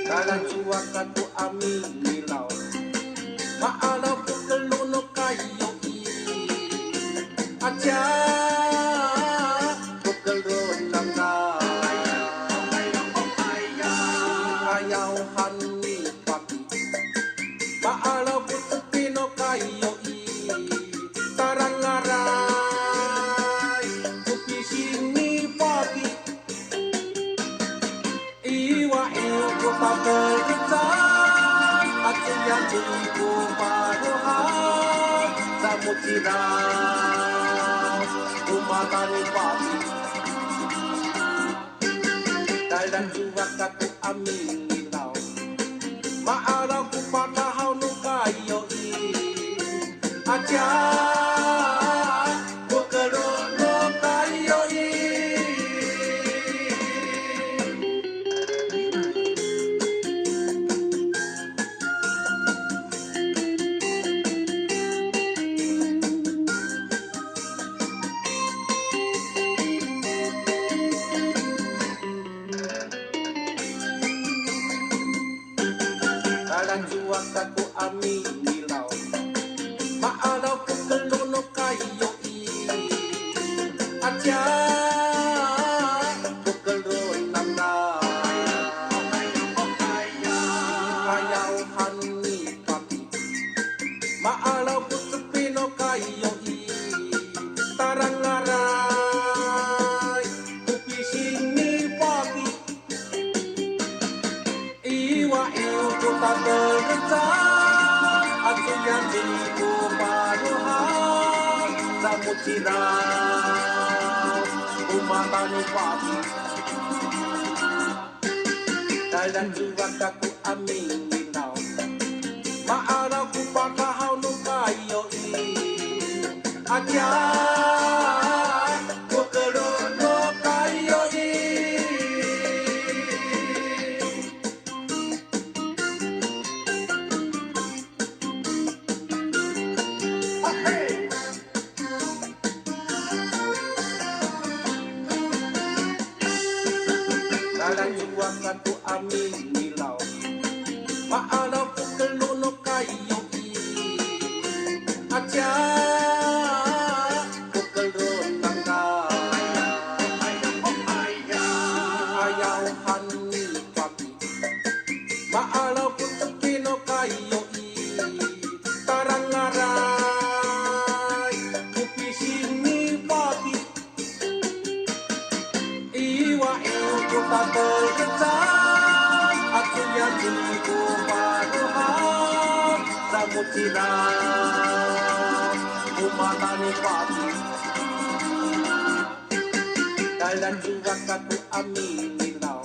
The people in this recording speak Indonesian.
Dalam suaka tu ami nilau Maalaw ko kaluno kayo Aja ko kalun lang na Ayaw hani pati Maalaw ko pino kayo Tarang aray Kupisini pati Iwa ko pabalitan At siya di ko paruhan Sa mutiraw Umatani pati Dalang suwak ako aming ilaw Maaraw ko pakahaw nung kayo At siya ko karoon nung kayo Dalang suwak ako aming ilaw Maalaw ko kaluno kayo At siya ko karoon lang na Ayaw hani pati Maalaw ko sa pino kayo Tarang aray Kupisini pati Iwa ko pabalitan At siya di ko paruhan Sa mutiraw Umatani pati Dalang suwak ako aming ilaw Maaraw ko pakahaw nung kayo At yan ko karoon nung kayo Dalang suwak ako aming ilaw Maalaw ko kaluno kayo At siya ko karoon lang na Ayaw hani pati Maalaw ko sa pino kayo Tarang aray Kupisini pati Iwa ko pabalitan At siya di ko paruhan Sa mutiraw Umatani pati Dalang suwak ako aming ilaw